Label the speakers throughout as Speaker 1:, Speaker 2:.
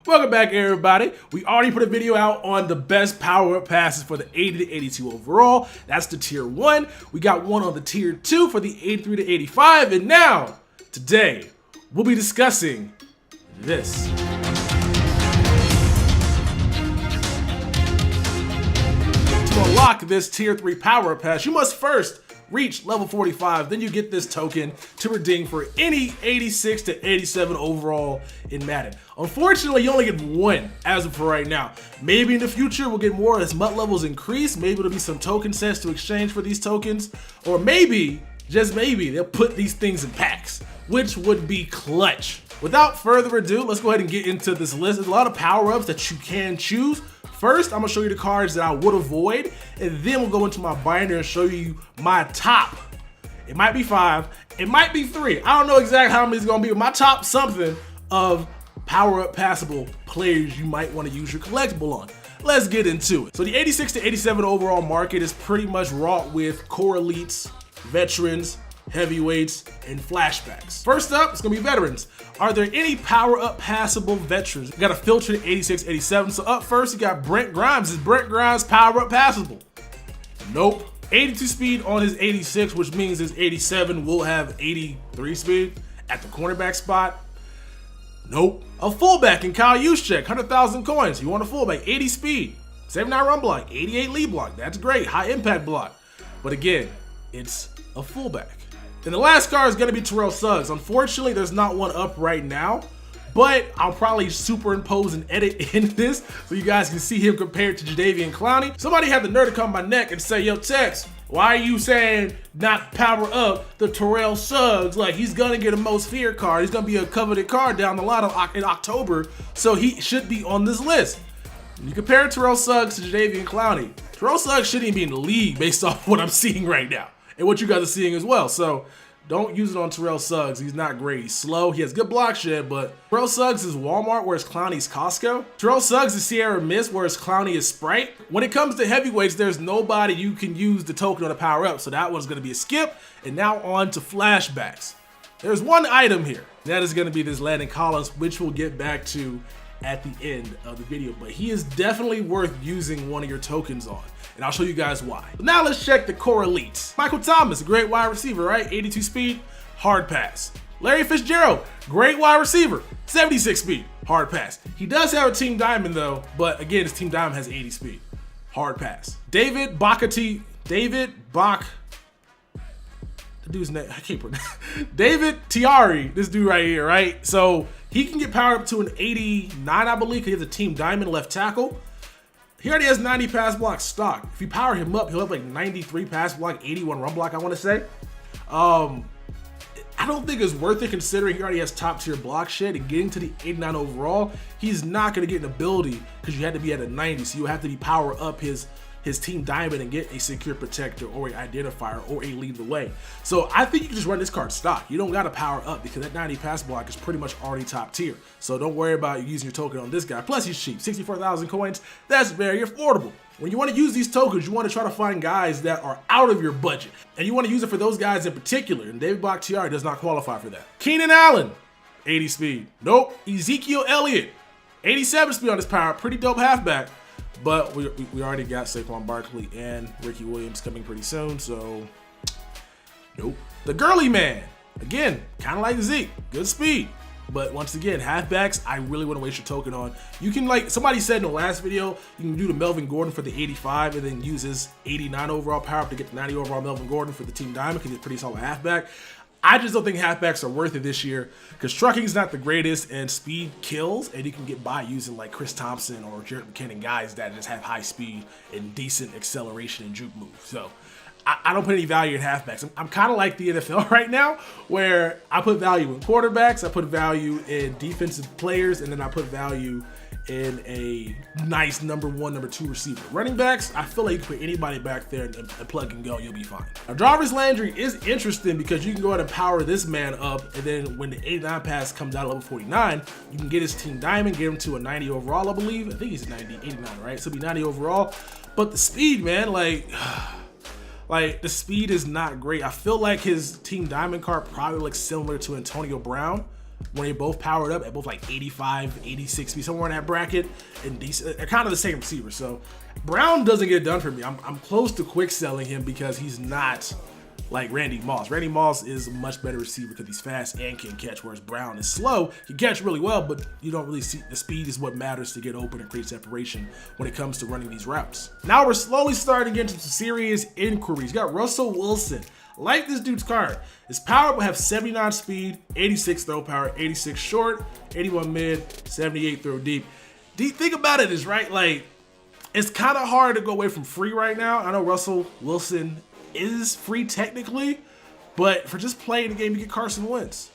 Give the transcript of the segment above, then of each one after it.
Speaker 1: Welcome back, everybody. We already put a video out on the best power-up passes for the 80 to 82 overall. That's the tier 1. We got one on the tier 2 for the 83 to 85. And now, today, we'll be discussing this. To unlock this tier 3 power-up pass, you must first reach level 45, then you get this token to redeem for any 86 to 87 overall in Madden. Unfortunately, you only get one as of for right now. Maybe in the future we'll get more as MUT levels increase. Maybe there'll be some token sets to exchange for these tokens, or maybe, just maybe, they'll put these things in packs, which would be clutch. Without further ado, let's go ahead and get into this list. There's a lot of power-ups that you can choose. First, I'm gonna show you the cards that I would avoid, and then we'll go into my binder and show you my top. It might be 5, it might be 3. I don't know exactly how many it's gonna be, but my top something of power-up passable players you might wanna use your collectible on. Let's get into it. So the 86 to 87 overall market is pretty much wrought with core elites, veterans, heavyweights, and flashbacks. First up, it's gonna be veterans. Are there any power-up passable veterans? You gotta filter the 86, 87. So up first, you got Brent Grimes. Is Brent Grimes power-up passable? Nope. 82 speed on his 86, which means his 87 will have 83 speed at the cornerback spot. Nope. A fullback in Kyle Juszczyk, 100,000 coins. You want a fullback, 80 speed, 79 run block, 88 lead block. That's great, high impact block. But again, it's a fullback. Then the last card is going to be Terrell Suggs. Unfortunately, there's not one up right now, but I'll probably superimpose and edit in this so you guys can see him compared to Davian Clowney. Somebody had the nerve to come on my neck and say, yo, Tex, why are you saying not power up the Terrell Suggs? Like, he's going to get a most feared card. He's going to be a coveted card down the line in October, so he should be on this list. When you compare Terrell Suggs to Davian Clowney, Terrell Suggs shouldn't even be in the league based off what I'm seeing right now and what you guys are seeing as well. So don't use it on Terrell Suggs. He's not great. He's slow. He has good block shed, but Terrell Suggs is Walmart, whereas Clowney's Costco. Terrell Suggs is Sierra Mist, whereas Clowney is Sprite. When it comes to heavyweights, there's nobody you can use the token on to power up, so that one's going to be a skip. And now on to flashbacks. There's one item here. That is going to be this Landon Collins, which we'll get back to at the end of the video, but he is definitely worth using one of your tokens on, and I'll show you guys why. But now let's check the core elites. Michael Thomas, a great wide receiver, right? 82 speed, hard pass. Larry Fitzgerald, great wide receiver, 76 speed, hard pass. He does have a team diamond though, but again, his team diamond has 80 speed, hard pass. David Bach, the dude's name, I can't pronounce. David Tiari, this dude right here, right? So he can get powered up to an 89, I believe, because he has a team diamond left tackle. He already has 90 pass block stock. If you power him up, he'll have like 93 pass block, 81 run block, I want to say. I don't think it's worth it considering he already has top tier block shed, and getting to the 89 overall, he's not going to get an ability because you had to be at a 90, so you have to be power up his team diamond and get a secure protector or an identifier or a lead the way. So I think you can just run this card stock. You don't got to power up because that 90 pass block is pretty much already top tier. So don't worry about using your token on this guy. Plus he's cheap, 64,000 coins. That's very affordable. When you want to use these tokens, you want to try to find guys that are out of your budget, and you want to use it for those guys in particular, and David Bakhtiari does not qualify for that. Keenan Allen, 80 speed. Nope. Ezekiel Elliott, 87 speed on his power. Pretty dope halfback. But we already got Saquon Barkley and Ricky Williams coming pretty soon, so nope. The Gurley man, again, kind of like Zeke, good speed. But once again, halfbacks, I really wouldn't waste your token on. You can, like somebody said in the last video, you can do the Melvin Gordon for the 85 and then use his 89 overall power up to get the 90 overall Melvin Gordon for the team diamond because he's a pretty solid halfback. I just don't think halfbacks are worth it this year because trucking is not the greatest and speed kills, and you can get by using like Chris Thompson or Jared McKinnon, guys that just have high speed and decent acceleration and juke moves. So I don't put any value in halfbacks. I'm kind of like the NFL right now, where I put value in quarterbacks, I put value in defensive players, and then I put value in a nice number 1, number 2 receiver. Running backs, I feel like you can put anybody back there and plug and go, you'll be fine. Now, Jarvis Landry is interesting because you can go ahead and power this man up, and then when the 89 pass comes out at level 49, you can get his team diamond, get him to a 90 overall, I believe. I think he's 89, right? So it'll be 90 overall. But the speed, man, like the speed is not great. I feel like his team diamond card probably looks similar to Antonio Brown. when they both powered up at both like 85, 86 speed, somewhere in that bracket, and they're kind of the same receiver. So Brown doesn't get it done for me. I'm close to quick selling him because he's not like Randy Moss. Randy Moss is a much better receiver because he's fast and can catch, whereas Brown is slow. He can catch really well, but you don't really see the speed is what matters to get open and create separation when it comes to running these routes. Now we're slowly starting to get into some serious inquiries. You got Russell Wilson. Like this dude's card. His power will have 79 speed, 86 throw power, 86 short, 81 mid, 78 throw deep. The thing about it is, right, like, it's kind of hard to go away from free right now. I know Russell Wilson is free technically, but for just playing the game, you get Carson Wentz.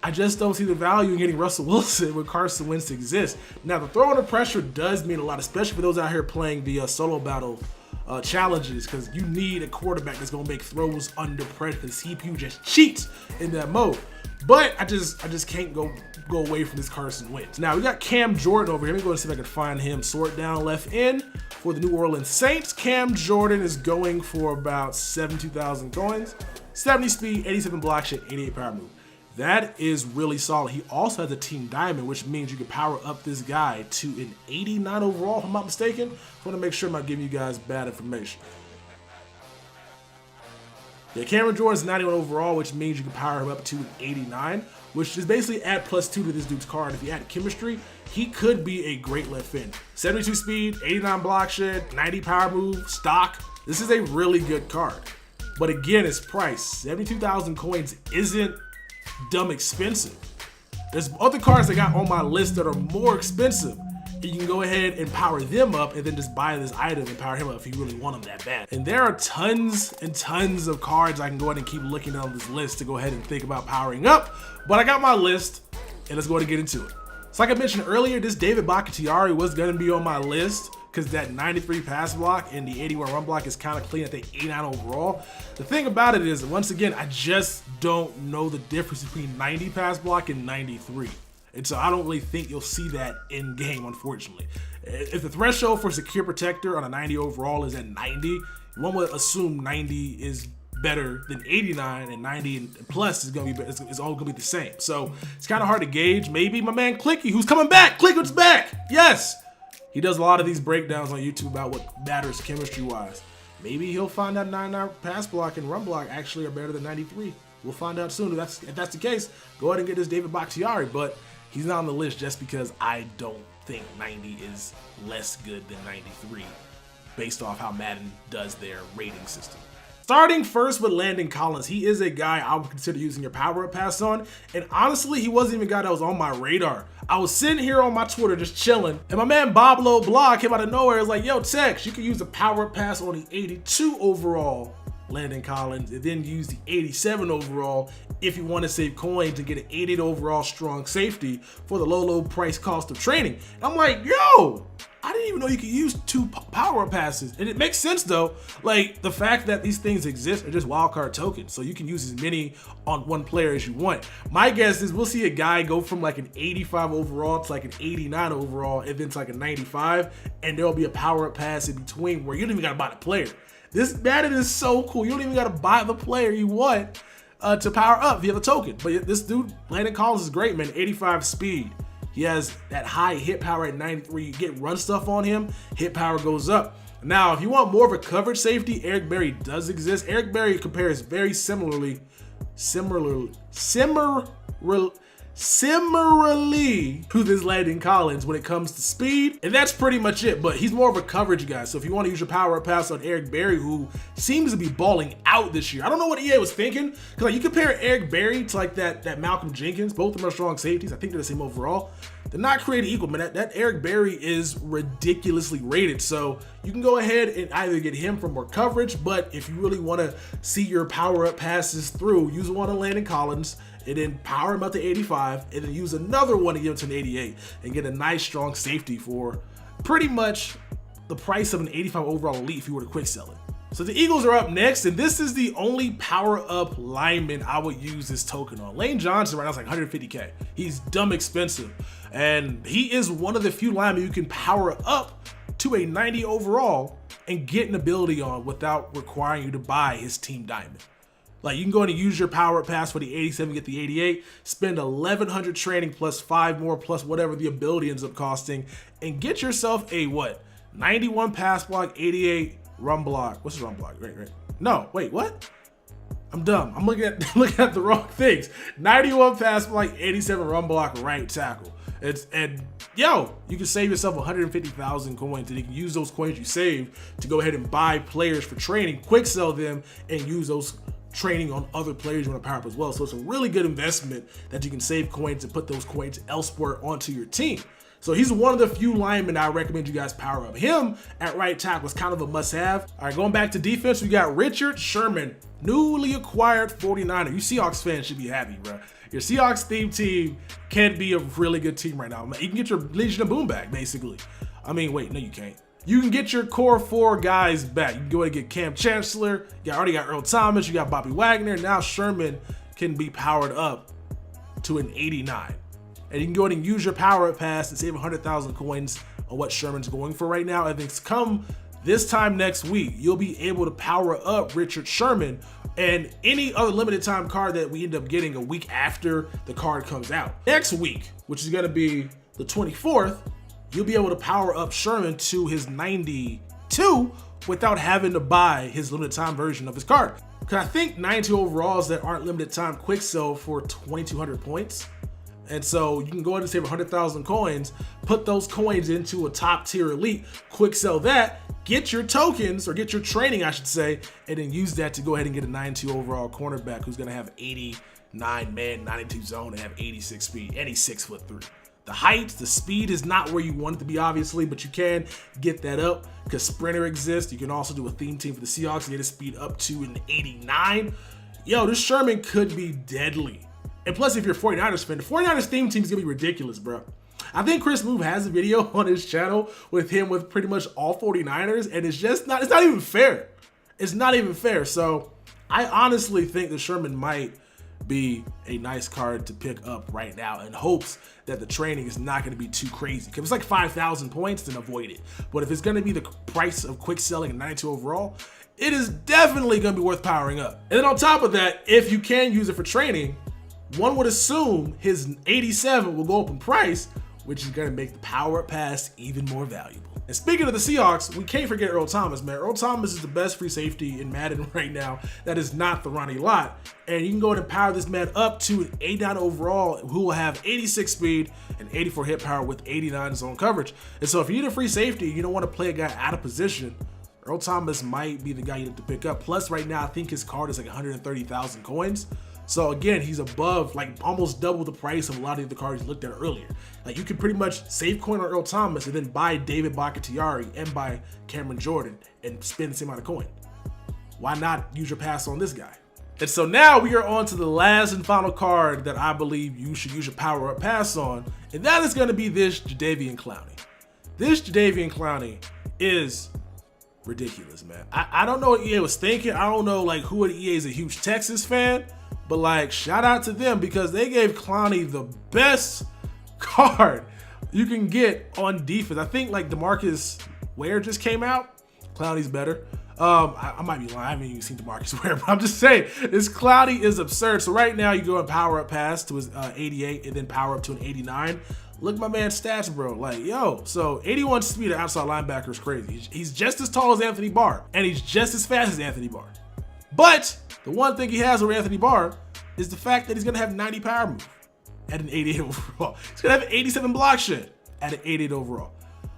Speaker 1: I just don't see the value in getting Russell Wilson when Carson Wentz exists. Now, the throw under pressure does mean a lot, especially for those out here playing the solo battle challenges, because you need a quarterback that's gonna make throws under pressure, because CPU just cheats in that mode. But I just can't go away from this Carson Wentz. Now we got Cam Jordan over here. Let me go and see if I can find him. Sort down left end for the New Orleans Saints. Cam Jordan is going for about 72,000 coins, 70 speed, 87 block shot, 88 power move. That is really solid. He also has a team diamond, which means you can power up this guy to an 89 overall, if I'm not mistaken. I want to make sure I'm not giving you guys bad information. Yeah, Cameron Jordan's 91 overall, which means you can power him up to an 89, which is basically add +2 to this dude's card. If you add chemistry, he could be a great left end. 72 speed, 89 block shed, 90 power move, stock. This is a really good card. But again, its price, 72,000 coins isn't dumb expensive. There's other cards I got on my list that are more expensive. You can go ahead and power them up and then just buy this item and power him up if you really want him that bad. And there are tons and tons of cards I can go ahead and keep looking down this list to go ahead and think about powering up. But I got my list and let's go ahead and get into it. So like I mentioned earlier, this David Bakhtiari was gonna be on my list because that 93 pass block and the 81 run block is kind of clean at the 89 overall. The thing about it is, once again, I just don't know the difference between 90 pass block and 93. And so I don't really think you'll see that in game, unfortunately. If the threshold for secure protector on a 90 overall is at 90, one would assume 90 is better than 89, and 90 and plus is gonna be it's all gonna be the same. So it's kind of hard to gauge. Maybe my man Clicky, who's coming back, Clicker's back. Yes, he does a lot of these breakdowns on YouTube about what matters chemistry-wise. Maybe he'll find out 99 pass block and run block actually are better than 93. We'll find out soon. If that's the case, go ahead and get this David Bakhtiari, but he's not on the list just because I don't think 90 is less good than 93 based off how Madden does their rating system. Starting first with Landon Collins, he is a guy I would consider using your power-up pass on, and honestly, he wasn't even a guy that was on my radar. I was sitting here on my Twitter just chilling, and my man Boblo Blog came out of nowhere. It's like, yo, Tex, you can use a power-up pass on the 82 overall Landon Collins, and then use the 87 overall if you want to save coins and get an 88 overall strong safety for the low price cost of training. And I'm like, yo, I didn't even know you could use 2 power passes. And it makes sense though. Like, the fact that these things exist are just wildcard tokens, so you can use as many on one player as you want. My guess is we'll see a guy go from like an 85 overall to like an 89 overall, and then to like a 95, and there'll be a power up pass in between where you don't even gotta buy the player. This Madden is so cool. You don't even gotta buy the player you want to power up via the token. But this dude, Landon Collins, is great, man. 85 speed. He has that high hit power at 93. You get run stuff on him, hit power goes up. Now, if you want more of a coverage safety, Eric Berry does exist. Eric Berry compares very similarly to this Landon Collins when it comes to speed, and that's pretty much it. But he's more of a coverage guy, so if you want to use your power up pass on Eric Berry, who seems to be balling out this year, I don't know what EA was thinking, because like you compare Eric Berry to like that Malcolm Jenkins, both of them are strong safeties. I think they're the same overall. They're not created equal, man. That Eric Berry is ridiculously rated, so you can go ahead and either get him for more coverage, but if you really want to see your power up passes through, use one on Landon Collins, and then power him up to 85, and then use another one to get him to an 88, and get a nice strong safety for pretty much the price of an 85 overall elite if you were to quick sell it. So the Eagles are up next, and this is the only power-up lineman I would use this token on. Lane Johnson right now is like 150K. He's dumb expensive, and he is one of the few linemen you can power up to a 90 overall and get an ability on without requiring you to buy his team diamond. Like, you can go in and use your power up pass for the 87, get the 88, spend 1,100 training plus 5 more plus whatever the ability ends up costing, and get yourself a what? 91 pass block, 88 run block. What's the run block? Right. No, wait, what? I'm dumb. I'm looking at the wrong things. 91 pass block, 87 run block, right tackle. Yo, you can save yourself 150,000 coins, and you can use those coins you saved to go ahead and buy players for training, quick sell them, and use those training on other players you want to power up as well. So it's a really good investment that you can save coins and put those coins elsewhere onto your team. So he's one of the few linemen I recommend you guys power up. Him at right tackle is kind of a must-have. All right, going back to defense, we got Richard Sherman, newly acquired 49er. You Seahawks fans should be happy, bro. Your Seahawks theme team can be a really good team right now. You can get your Legion of Boom back, basically. I mean, wait, no, you can't. You can get your core 4 guys back. You can go ahead and get Cam Chancellor. You already got Earl Thomas. You got Bobby Wagner. Now Sherman can be powered up to an 89. And you can go ahead and use your power up pass and save 100,000 coins on what Sherman's going for right now. I think come this time next week, you'll be able to power up Richard Sherman and any other limited time card that we end up getting a week after the card comes out. Next week, which is going to be the 24th, you'll be able to power up Sherman to his 92 without having to buy his limited time version of his card. Because I think 92 overalls that aren't limited time quick sell for 2,200 points. And so you can go ahead and save 100,000 coins, put those coins into a top tier elite, quick sell that, get your tokens, or get your training, I should say, and then use that to go ahead and get a 92 overall cornerback who's going to have 89 man, 92 zone, and have 86 speed, and he's 6'3". The height, the speed is not where you want it to be, obviously, but you can get that up because Sprinter exists. You can also do a theme team for the Seahawks and get his speed up to an 89. Yo, this Sherman could be deadly. And plus, if you're a 49ers fan, the 49ers theme team is going to be ridiculous, bro. I think Chris Move has a video on his channel with him with pretty much all 49ers, and it's not even fair. It's not even fair. So I honestly think the Sherman might be a nice card to pick up right now in hopes that the training is not going to be too crazy. If it's like 5,000 points, then avoid it. But if it's going to be the price of quick selling and 92 overall, it is definitely going to be worth powering up. And then on top of that, if you can use it for training, one would assume his 87 will go up in price, which is going to make the power up pass even more valuable. And speaking of the Seahawks, we can't forget Earl Thomas, man. Earl Thomas is the best free safety in Madden right now. That is not the Ronnie Lott. And you can go ahead and power this man up to an 89 overall, who will have 86 speed and 84 hit power with 89 zone coverage. And so if you need a free safety, you don't want to play a guy out of position, Earl Thomas might be the guy you have to pick up. Plus, right now, I think his card is like 130,000 coins. So again, he's above, like almost double the price of a lot of the cards you looked at earlier. Like you can pretty much save coin on Earl Thomas and then buy David Bakhtiari and buy Cameron Jordan and spend the same amount of coin. Why not use your pass on this guy? And so now we are on to the last and final card that I believe you should use your power up pass on, and that is going to be this Davian Clowney. This Davian Clowney is ridiculous, man. I don't know what EA was thinking. I don't know like who at EA is a huge Texas fan. But like, shout out to them because they gave Clowney the best card you can get on defense. I think like DeMarcus Ware just came out. Clowney's better. I might be lying. I haven't even seen DeMarcus Ware, but I'm just saying this Clowney is absurd. So right now you go and power up pass to his 88 and then power up to an 89. Look at my man's stats, bro. Like, yo, so 81 speed at outside linebacker is crazy. He's just as tall as Anthony Barr, and he's just as fast as Anthony Barr. But the one thing he has over Anthony Barr is the fact that he's going to have 90 power move at an 88 overall. He's going to have 87 block shed at an 88 overall.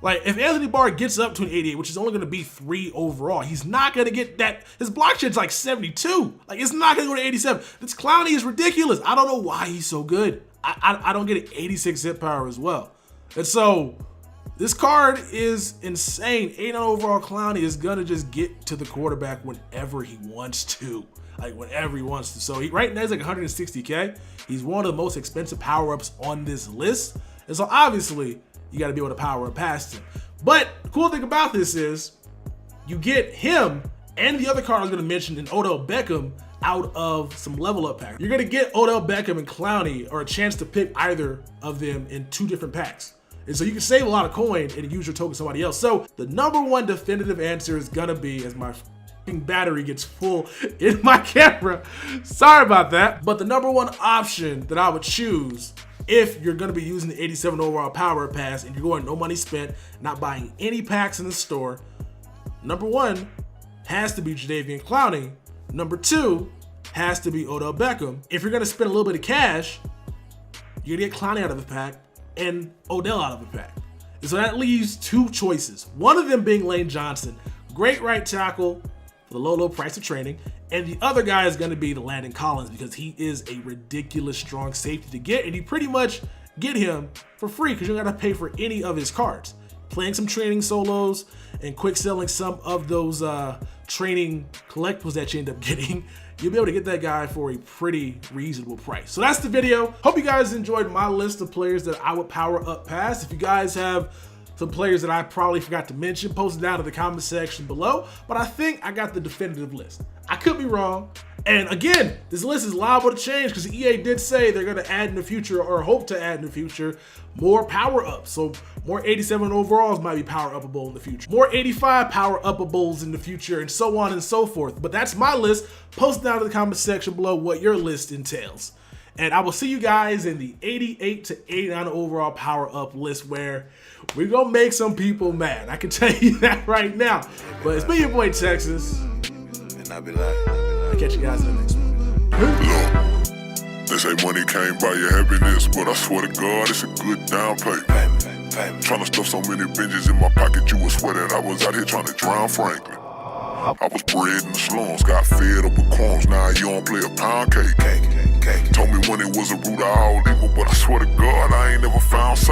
Speaker 1: Like, if Anthony Barr gets up to an 88, which is only going to be 3 overall, he's not going to get that. His block shed's like 72. Like, it's not going to go to 87. This Clowney is ridiculous. I don't know why he's so good. I don't get an 86 hit power as well. And so this card is insane. 89 overall Clowney is going to just get to the quarterback whenever he wants to. Like whenever he wants to. So right now he's like 160K. He's one of the most expensive power-ups on this list. And so obviously you got to be able to power up past him. But the cool thing about this is you get him and the other card I was going to mention in Odell Beckham out of some level up packs. You're going to get Odell Beckham and Clowney, or a chance to pick either of them in 2 different packs. And so you can save a lot of coin and use your token somebody else. So the number one definitive answer is going to be, as my battery gets full in my camera. Sorry about that. But the number one option that I would choose if you're going to be using the 87 overall power pass and you're going no money spent, not buying any packs in the store, number one has to be Davian Clowney. Number two has to be Odell Beckham. If you're going to spend a little bit of cash, you're going to get Clowney out of the pack and Odell out of the pack. And so that leaves two choices. One of them being Lane Johnson, great right tackle for the low price of training. And the other guy is going to be the Landon Collins because he is a ridiculous strong safety to get. And you pretty much get him for free because you don't got to pay for any of his cards. Playing some training solos and quick selling some of those training collectibles that you end up getting, you'll be able to get that guy for a pretty reasonable price. So that's the video. Hope you guys enjoyed my list of players that I would power up past. If you guys have some players that I probably forgot to mention, post it down in the comment section below. But I think I got the definitive list. I could be wrong. And again, this list is liable to change because EA did say they're going to add in the future, or hope to add in the future, more power-ups. So more 87 overalls might be power-upable in the future. More 85 power-upables in the future, and so on and so forth. But that's my list. Post down in the comment section below what your list entails. And I will see you guys in the 88 to 89 overall power-up list where we're going to make some people mad. I can tell you that right now. But it's been your boy, Texas.
Speaker 2: And I'll be like,
Speaker 1: I'll catch you guys in the next one.
Speaker 3: Look, they say money can't buy your happiness, but I swear to God, it's a good down payment. Trying to stuff so many binges in my pocket, you would swear that I was out here trying to drown Franklin. I was bred in the slums, got fed up with crumbs, now you don't play a pound cake. Told me when it was a root of all evil, but I swear to God, I ain't never found safe.